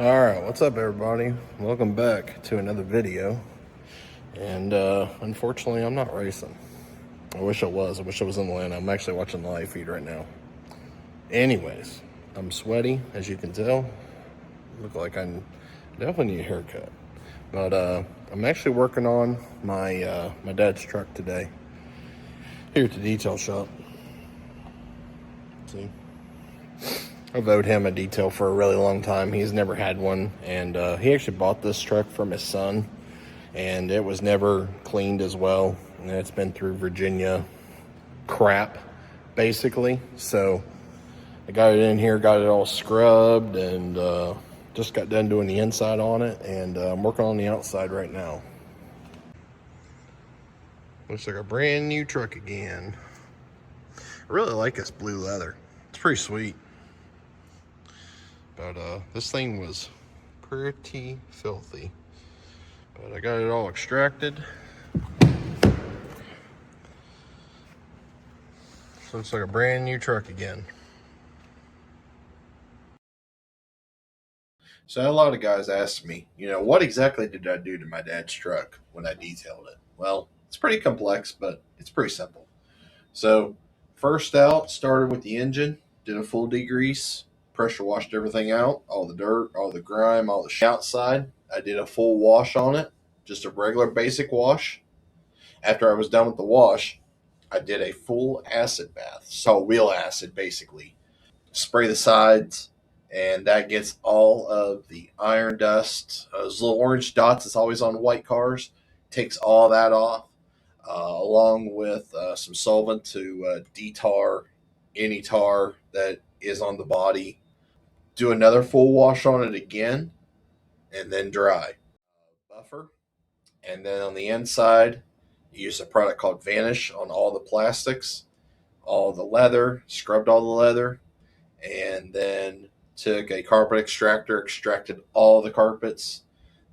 Alright, what's up everybody? Welcome back to another video. And unfortunately I'm not racing. I wish I was. I wish I was in Atlanta. I'm actually watching the live feed right now. Anyways, I'm sweaty, as you can tell. Look like I definitely need a haircut. But I'm actually working on my my dad's truck today. Here at the detail shop. See? I've owed him a detail for a really long time. He's never had one, and he actually bought this truck from his son, and it was never cleaned as well, and it's been through Virginia crap, basically. So I got it in here, got it all scrubbed, and just got done doing the inside on it, and I'm working on the outside right now. Looks like a brand new truck again. I really like this blue leather. It's pretty sweet. But this thing was pretty filthy. But I got it all extracted. So it's like a brand new truck again. So a lot of guys ask me, what exactly did I do to my dad's truck when I detailed it? Well, it's pretty complex, but it's pretty simple. So first out, started with the engine, did a full degrease, pressure washed everything out, all the dirt, all the grime, all the outside. I did a full wash on it, just a regular basic wash. After I was done with the wash, I did a full acid bath, so wheel acid basically. Spray the sides, and that gets all of the iron dust, those little orange dots that's always on white cars, takes all that off, along with some solvent to detar any tar that is on the body. Do another full wash on it again, and then dry. Buffer. And then on the inside, use a product called Vanish on all the plastics, all the leather, scrubbed all the leather, and then took a carpet extractor, extracted all the carpets.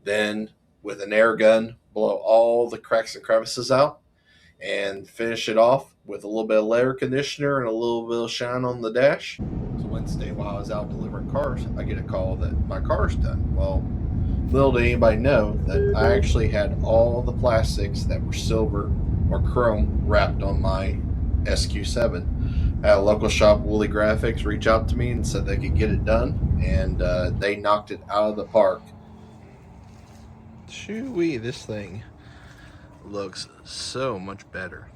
Then with an air gun, blow all the cracks and crevices out, and finish it off with a little bit of leather conditioner and a little bit of shine on the dash. So Wednesday, while I was out delivering cars, I get a call that my car's done. Well, little did anybody know that I actually had all the plastics that were silver or chrome wrapped on my SQ7. I had a local shop, Woolly Graphics, reach out to me and said they could get it done, and they knocked it out of the park. Shoo-wee, this thing looks so much better.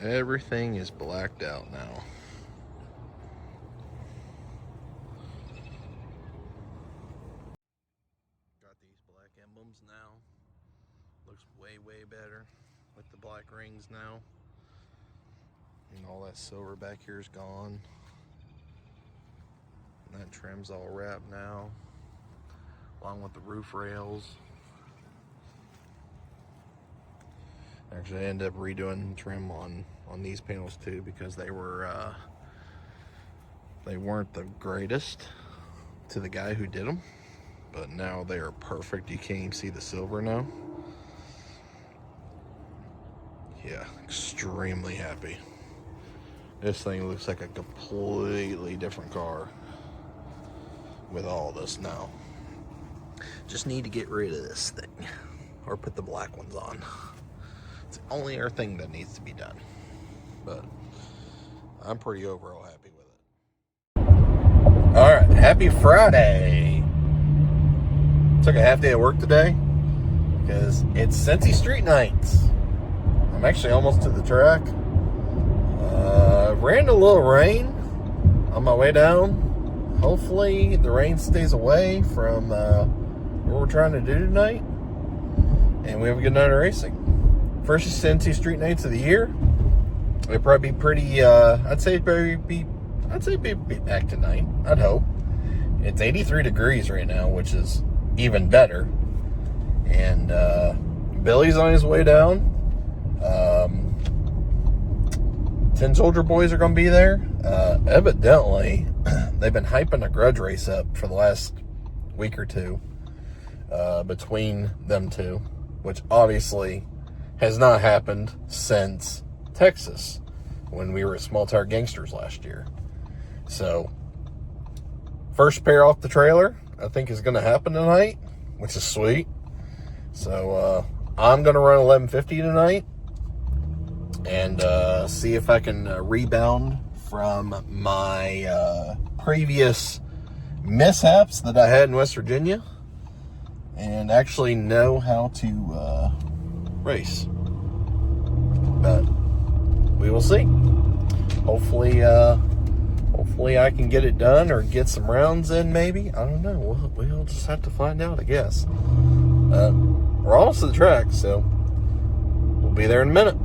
Everything is blacked out now. Got these black emblems now. Looks way better with the black rings now. And all that silver back here is gone. And that trim's all wrapped now, along with the roof rails. Actually, I ended up redoing trim on these panels too, because they weren't the greatest to the guy who did them, but now they are perfect. You can't even see the silver now. Yeah, extremely happy. This thing looks like a completely different car with all this now. Just need to get rid of this thing, or put the black ones on. It's the only other thing that needs to be done, but I'm pretty overall happy with it. All right, happy Friday. Took a half day of work today because it's Cincy Street Nights. I'm actually almost to the track. Ran a little rain on my way down. Hopefully the rain stays away from what we're trying to do tonight, and we have a good night of racing. First Cincy Street Nights of the year. It'll probably be pretty. I'd say be back tonight. I'd hope. It's 83 degrees right now, which is even better. And Billy's on his way down. 10 Soldier Boys are going to be there. Evidently, they've been hyping a grudge race up for the last week or two between them two, which obviously has not happened since Texas. when we were at Small Tire Gangsters last year. So, first pair off the trailer, I think is going to happen tonight, which is sweet. So, I'm going to run 1150 tonight and see if I can rebound from my previous mishaps that I had in West Virginia and actually know how to race. But we will see. Hopefully I can get it done or get some rounds in, maybe. I don't know. We'll just have to find out, I guess. We're almost to the track, so we'll be there in a minute.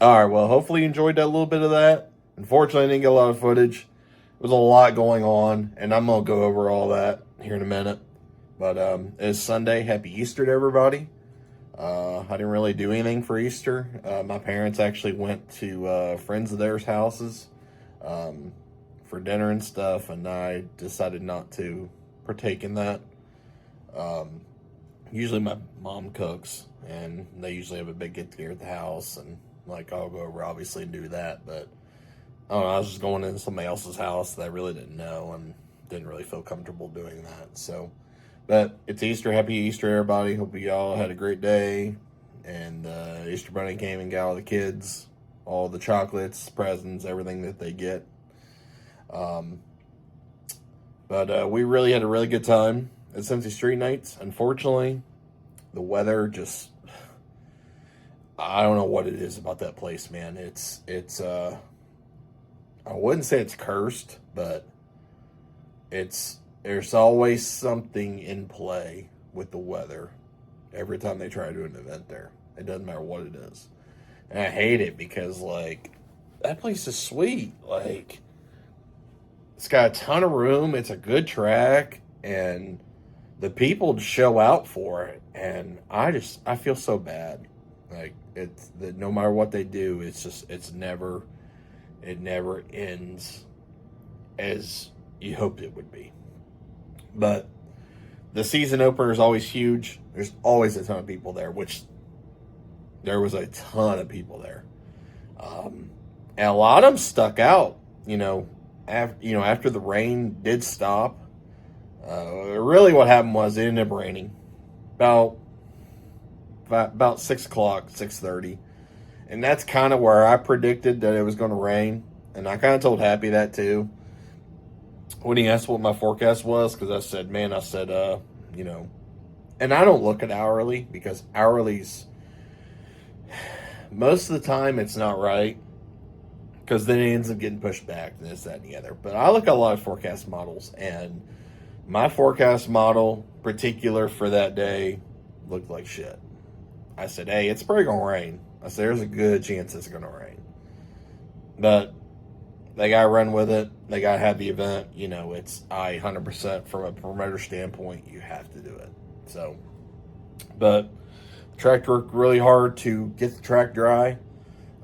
All right, well, hopefully you enjoyed that little bit of that. Unfortunately, I didn't get a lot of footage. There was a lot going on, and I'm going to go over all that here in a minute. But it's Sunday. Happy Easter to everybody. I didn't really do anything for Easter. My parents actually went to friends of theirs' houses for dinner and stuff, and I decided not to partake in that. Um, Usually my mom cooks, and they usually have a big get together at the house, and like I'll go over obviously and do that. But I don't know, I was just going into somebody else's house that I really didn't know and didn't really feel comfortable doing that. So, but it's Easter. Happy Easter, everybody. Hope you all had a great day. And Easter Bunny came and got all the kids all the chocolates, presents, everything that they get. Um, but we really had a really good time at Cincy Street Nights. Unfortunately, the weather just, I don't know what it is about that place, man. It's I wouldn't say it's cursed, but there's always something in play with the weather every time they try to do an event there. It doesn't matter what it is. And I hate it because, like, that place is sweet. Like, it's got a ton of room. It's a good track. And the people show out for it. And I feel so bad. Like, it's that no matter what they do, it never ends as you hoped it would be. But the season opener is always huge. There's always a ton of people there, which there was a ton of people there. And a lot of them stuck out, after the rain did stop. Really what happened was it ended up raining about 6 o'clock, 6:30. And that's kind of where I predicted that it was going to rain. And I kind of told Happy that too. When he asked what my forecast was, because I said, and I don't look at hourly because hourly's, most of the time it's not right because then it ends up getting pushed back and this, that, and the other. But I look at a lot of forecast models, and my forecast model particular for that day looked like shit. I said, hey, it's probably going to rain. I said, there's a good chance it's going to rain. But they got to run with it. They got to have the event. It's 100% from a promoter standpoint, you have to do it. So, but the track worked really hard to get the track dry.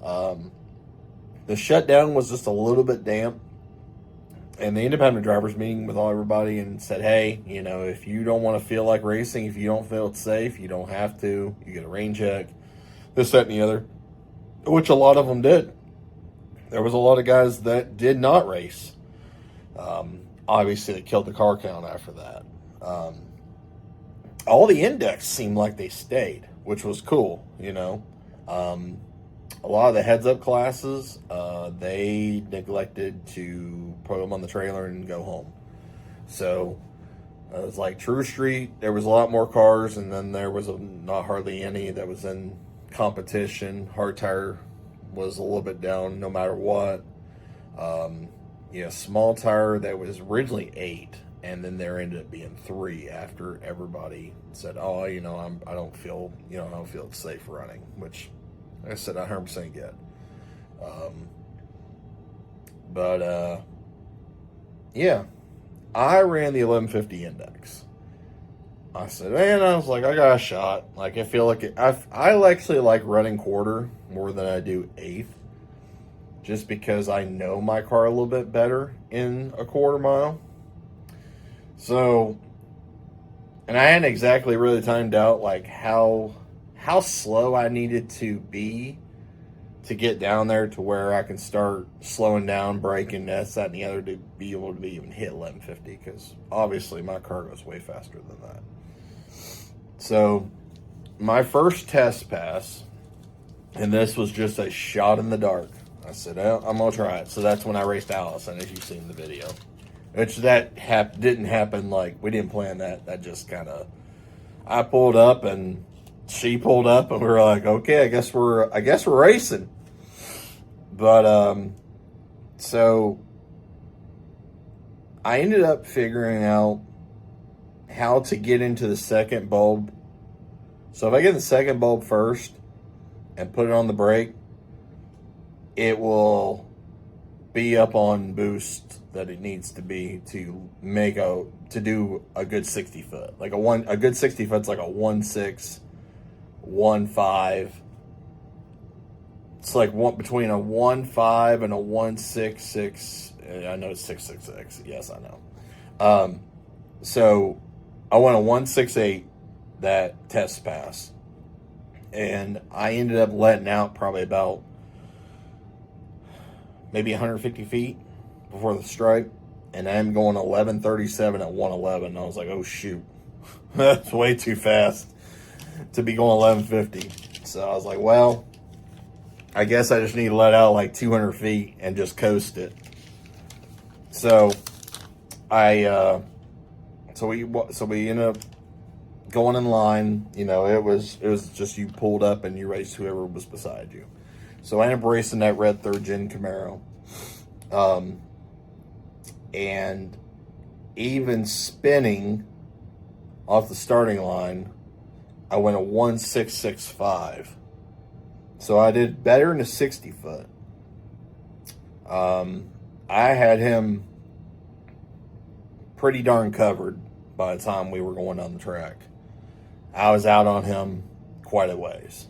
The shutdown was just a little bit damp. And the independent drivers meeting with everybody and said, hey, if you don't want to feel like racing, if you don't feel it's safe, you don't have to. You get a rain check, this, that, and the other, which a lot of them did. There was a lot of guys that did not race. Obviously, they killed the car count after that. All the index seemed like they stayed, which was cool, A lot of the heads-up classes, they neglected to put them on the trailer and go home. So it was like True Street, there was a lot more cars, and then there was not hardly any that was in competition. Hard tire was a little bit down no matter what. Small tire, that was originally 8, and then there ended up being 3 after everybody said, oh, I don't feel it's safe running, which I said I 100% get. I ran the 1150 index. I said, I got a shot. Like, I feel like I actually like running quarter more than I do 8th, just because I know my car a little bit better in a quarter mile. So, and I hadn't exactly really timed out like how slow I needed to be to get down there to where I can start slowing down, braking, this, that, and the other to be able to even hit 1150, because obviously my car goes way faster than that. So my first test pass, and this was just a shot in the dark. I said, I'm going to try it. So that's when I raced Allison, as you've seen in the video. Which didn't happen, like, we didn't plan that. That just kind of, I pulled up and she pulled up and we were like, okay, I guess we're racing. But, so I ended up figuring out how to get into the second bulb. So if I get the second bulb first and put it on the brake, it will be up on boost that it needs to be to do a good 60 foot. Like a good 60 foot's like a 1.6 1.5. It's like between a 1.5 and a 1.66. I know it's 666. Yes, I know. So I went a 1.68 that test pass. And I ended up letting out probably about maybe 150 feet before the stripe. And I'm going 11.37 at 111. I was like, oh, shoot. That's way too fast to be going 11.50. So I was like, well, I guess I just need to let out like 200 feet and just coast it. So so we ended up going in line. You know, it was just you pulled up and you raced whoever was beside you. So I ended up racing that red third gen Camaro. And even spinning off the starting line, I went a 1.665. So I did better in a 60 foot. I had him pretty darn covered by the time we were going down the track. I was out on him quite a ways.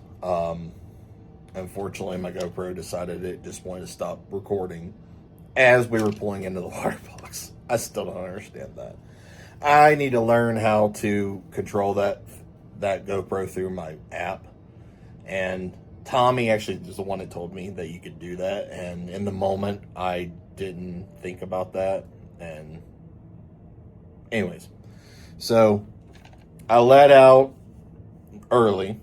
Unfortunately, my GoPro decided it just wanted to stop recording as we were pulling into the water box. I still don't understand that. I need to learn how to control that GoPro through my app. And Tommy actually was the one that told me that you could do that. And in the moment, I didn't think about that. And anyways, so I let out early.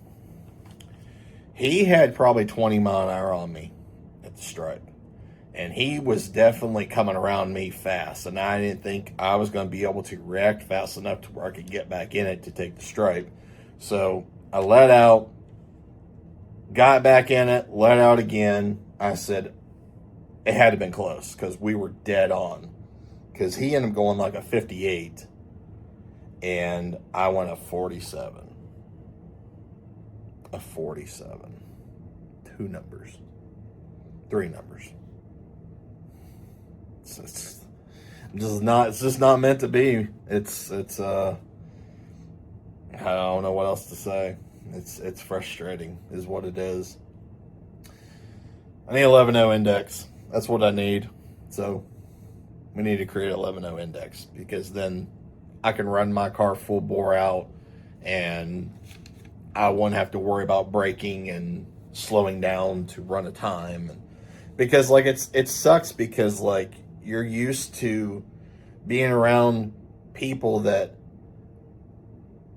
He had probably 20 mile an hour on me at the stripe. And he was definitely coming around me fast. And I didn't think I was going to be able to react fast enough to where I could get back in it to take the stripe. So I let out, got back in it, let out again. I said it had to have been close because we were dead on. Because he ended up going like a 58. And I went a 47. A 47. 2 numbers. 3 numbers. It's just not meant to be. It's I don't know what else to say. It's frustrating is what it is. I need 11.0 index. That's what I need. So we need to create 11.0 index because then I can run my car full bore out and I won't have to worry about braking and slowing down to run a time. And because like it sucks because like you're used to being around people that,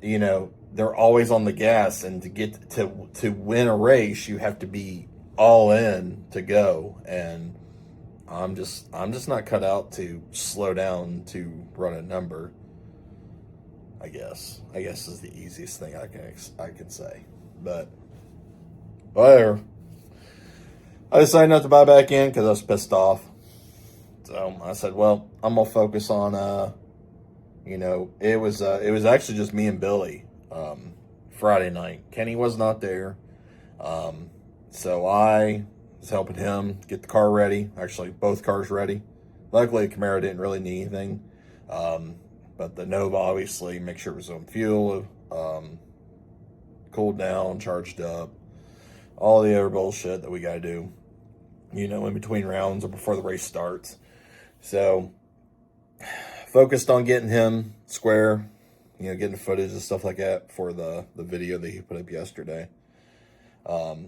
you know, they're always on the gas, and to get to win a race, you have to be all in to go. And I'm just not cut out to slow down to run a number. I guess is the easiest thing I can say, but whatever. I decided not to buy back in because I was pissed off. So I said, well, I'm gonna focus on you know, it was actually just me and Billy Friday night. Kenny was not there. So I was helping him get the car ready. Actually, both cars ready. Luckily, Camaro didn't really need anything. But the Nova, obviously, make sure it was on fuel, cooled down, charged up, all the other bullshit that we got to do, you know, in between rounds or before the race starts. So, focused on getting him square, you know, getting footage and stuff like that for the video that he put up yesterday. But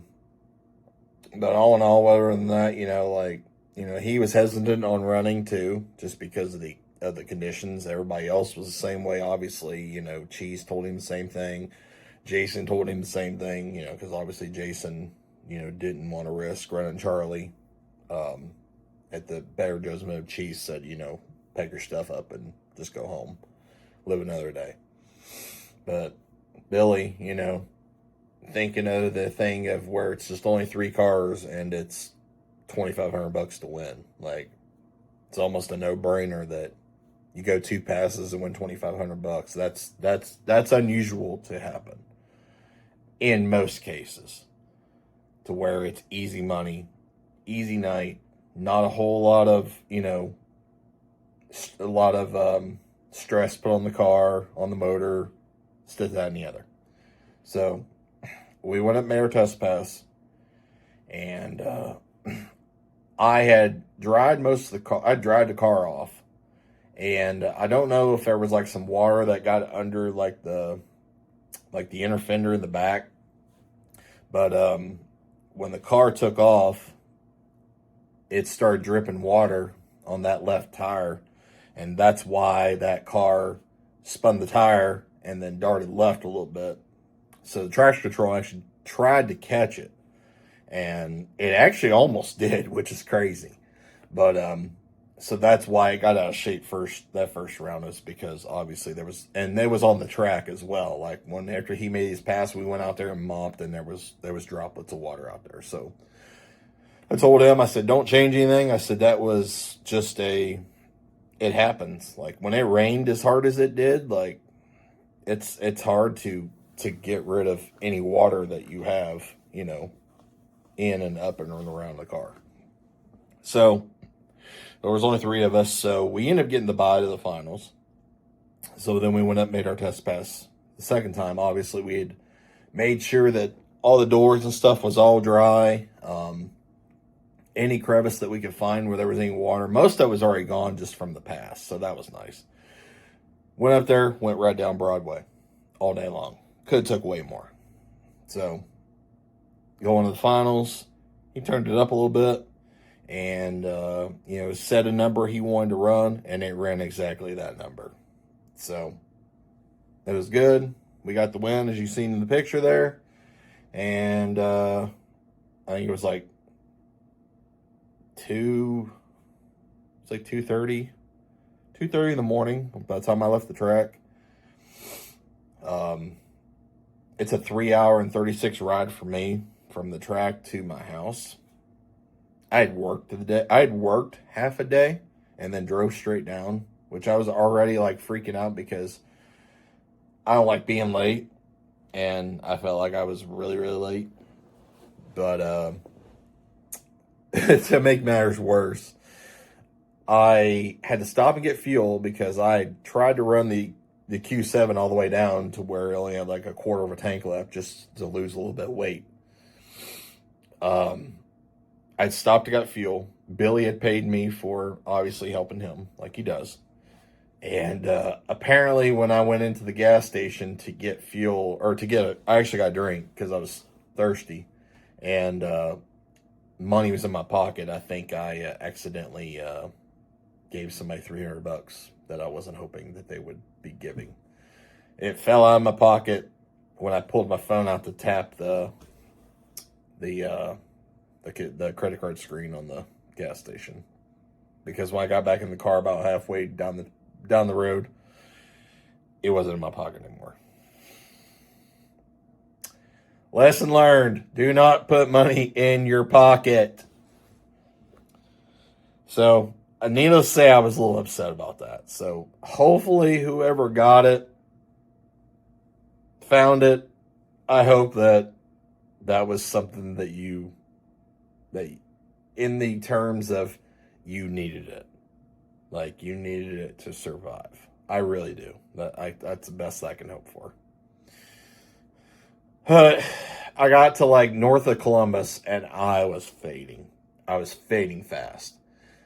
all in all, other than that, you know, like, you know, he was hesitant on running too, just because of the conditions. Everybody else was the same way, obviously. You know, Cheese told him the same thing. Jason told him the same thing, you know, because obviously Jason, you know, didn't want to risk running Charlie. At the better judgment of Cheese said, you know, pack your stuff up and just go home, live another day. But Billy, you know, thinking of the thing of where it's just only 3 cars and it's $2,500 to win. Like, it's almost a no-brainer that you go 2 passes and win $2,500. That's unusual to happen in most cases, to where it's easy money, easy night, not a whole lot of, you know, a lot of stress put on the car, on the motor, stuff, that, and the other. So we went up and made our test pass, and I had dried most of the car. I dried the car off, and I don't know if there was like some water that got under like the inner fender in the back, but when the car took off, it started dripping water on that left tire, and that's why that car spun the tire and then darted left a little bit. So the traction control actually tried to catch it, and it actually almost did, which is crazy. But so that's why it got out of shape that first round, is because obviously there was, and it was on the track as well. Like when after he made his pass, we went out there and mopped, and there was droplets of water out there. So I told him, I said, don't change anything. I said, that was just it happens. Like when it rained as hard as it did, like it's hard to get rid of any water that you have, in and up and around the car. So there was only 3 of us, so we ended up getting the bye to the finals. So then we went up and made our test pass the second time. Obviously, we had made sure that all the doors and stuff was all dry. Any crevice that we could find where there was any water, most of it was already gone just from the pass, so that was nice. Went up there, went right down Broadway all day long. Could have took way more. So going to the finals, he turned it up a little bit, and set a number he wanted to run, and it ran exactly that number. So it was good. We got the win, as you've seen in the picture there, and I think it was like 2:30 in the morning by the time I left the track. It's a 3-hour and 36 ride for me from the track to my house. I had worked half a day and then drove straight down, which I was already like freaking out because I don't like being late, and I felt like I was really, really late. But to make matters worse, I had to stop and get fuel because I tried to run the Q7 all the way down to where it only had like a quarter of a tank left, just to lose a little bit of weight. I stopped and got fuel. Billy had paid me for obviously helping him, like he does. And apparently when I went into the gas station to get fuel, or I actually got a drink because I was thirsty, and money was in my pocket. I think I accidentally gave somebody $300 that I wasn't hoping that they would be giving. It fell out of my pocket when I pulled my phone out to tap the credit card screen on the gas station, because when I got back in the car about halfway down the road, it wasn't in my pocket anymore. Lesson learned: do not put money in your pocket. So needless to say, I was a little upset about that. So hopefully whoever got it found it. I hope that was something that in the terms of you needed it. Like you needed it to survive. I really do. That's the best I can hope for. I got to like north of Columbus and I was fading. I was fading fast.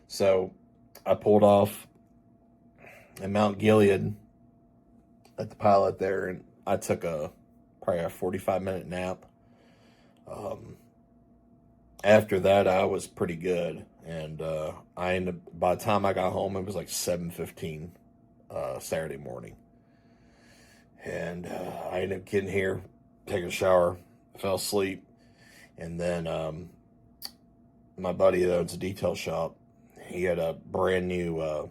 So I pulled off in Mount Gilead at the pilot there, and I took probably a 45-minute nap. After that, I was pretty good, and by the time I got home, it was like 7:15 Saturday morning, and I ended up getting here, taking a shower, fell asleep, and then my buddy that owns a detail shop, he had a brand new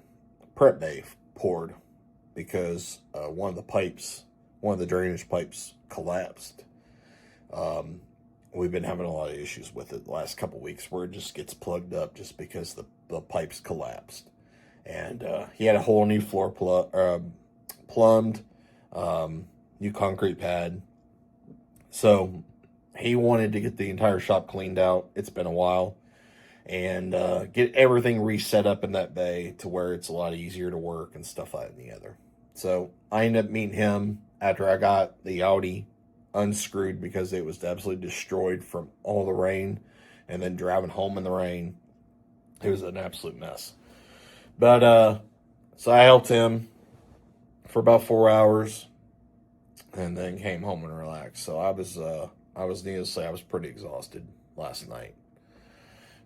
prep bay poured because one of the drainage pipes collapsed. We've been having a lot of issues with it the last couple of weeks where it just gets plugged up just because the pipes collapsed. And he had a whole new floor plumbed, new concrete pad. So he wanted to get the entire shop cleaned out. It's been a while. And get everything reset up in that bay to where it's a lot easier to work and stuff like that and the other. So I ended up meeting him after I got the Audi unscrewed because it was absolutely destroyed from all the rain, and then driving home in the rain. It was an absolute mess. But so I helped him for about 4 hours, and then came home and relaxed. So I was needless to say, I was pretty exhausted last night.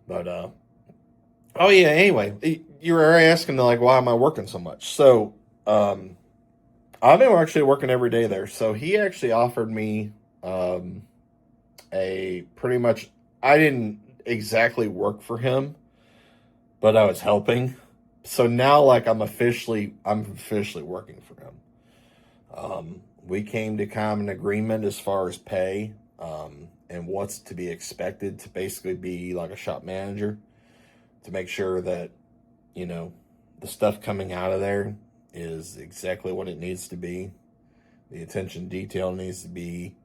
But oh yeah. Anyway, you were asking like, why am I working so much? So I've been actually working every day there. So he actually offered me a pretty much. I didn't exactly work for him, but I was helping. So now, like, I'm officially working for him. We came to kind of an agreement as far as pay and what's to be expected to basically be like a shop manager, to make sure that, you know, the stuff coming out of there is exactly what it needs to be. The attention detail needs to be,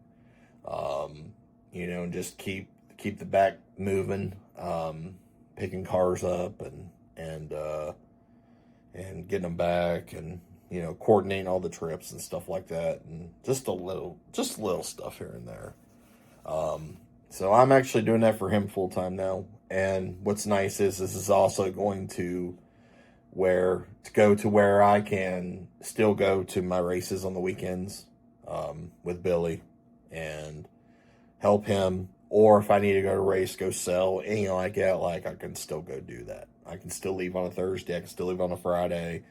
you know, just keep the back moving, picking cars up and getting them back, and, you know, coordinating all the trips and stuff like that, and just little stuff here and there. So I'm actually doing that for him full time now. And what's nice is this is also going to go to where I can still go to my races on the weekends, with Billy, and help him. Or if I need to go to a race, go sell, anything like that, like, I can still go do that. I can still leave on a Thursday. I can still leave on a Friday.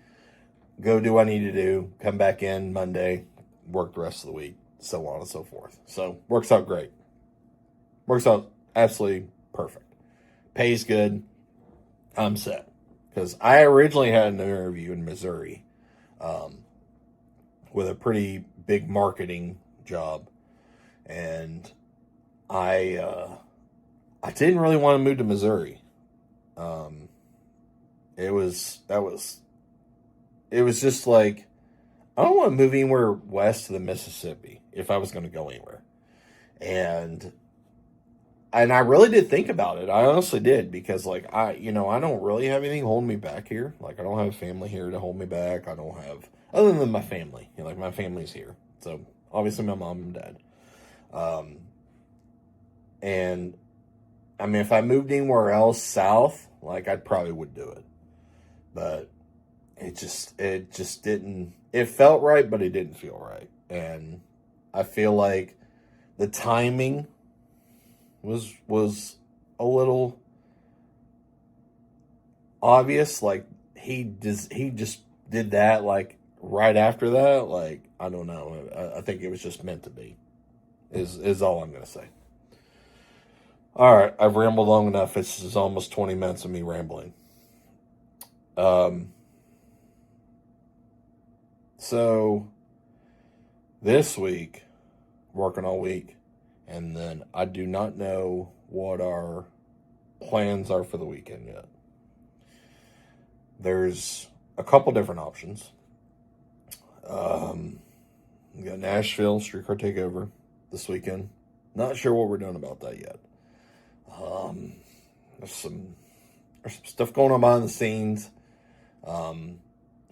Go do what I need to do. Come back in Monday. Work the rest of the week. So on and so forth. So, works out great. Works out absolutely perfect. Pays good. I'm set. Because I originally had an interview in Missouri with a pretty big marketing job. And I didn't really want to move to Missouri. It was just like, I don't want to move anywhere west of the Mississippi if I was going to go anywhere. And I really did think about it. I honestly did, because like, I don't really have anything holding me back here. Like, I don't have a family here to hold me back. I don't have, other than my family, like, my family's here. So obviously my mom and dad. And I mean, if I moved anywhere else south, like, I probably would do it. But it just didn't, it felt right, but it didn't feel right. And I feel like the timing was a little obvious. Like, he just did that, like, right after that. Like, I don't know. I think it was just meant to be, is all I'm going to say. All right, I've rambled long enough. It's almost 20 minutes of me rambling. So this week, working all week, and then I do not know what our plans are for the weekend yet. There's a couple different options. We got Nashville Streetcar Takeover this weekend. Not sure what we're doing about that yet. There's some stuff going on behind the scenes.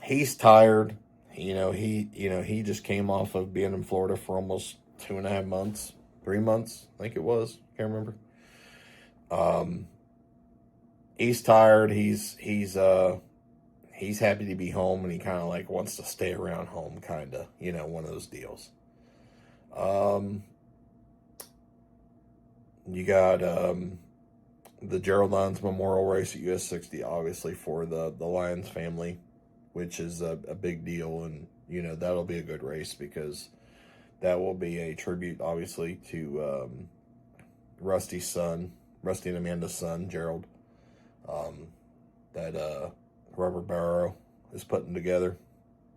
He's tired. He just came off of being in Florida for almost 2.5 months, 3 months, I think it was. Can't remember. He's tired. He's happy to be home, and he kind of like wants to stay around home, kind of, one of those deals. You got the Gerald Lyons Memorial Race at US 60, obviously, for the Lyons family, which is a big deal. And, that'll be a good race, because that will be a tribute, obviously, to Rusty's son, Rusty and Amanda's son, Gerald, that Rubber Barrow is putting together.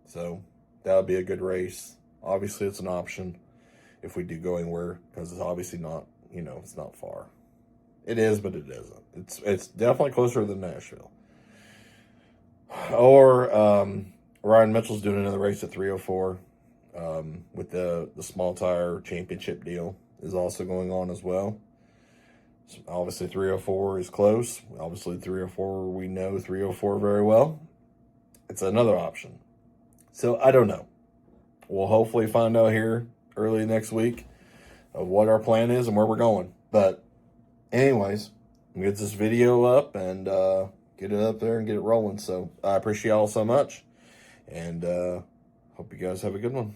So that'll be a good race. Obviously, it's an option if we do go anywhere, because it's obviously not, it's not far. It is, but it isn't. It's definitely closer than Nashville. Or Ryan Mitchell's doing another race at 304 with the small tire championship deal is also going on as well. So obviously 304 is close. Obviously 304, we know 304 very well. It's another option. So I don't know. We'll hopefully find out here early next week. of what our plan is and where we're going. But anyways, we'll get this video up and get it up there and get it rolling. So I appreciate y'all so much, and hope you guys have a good one.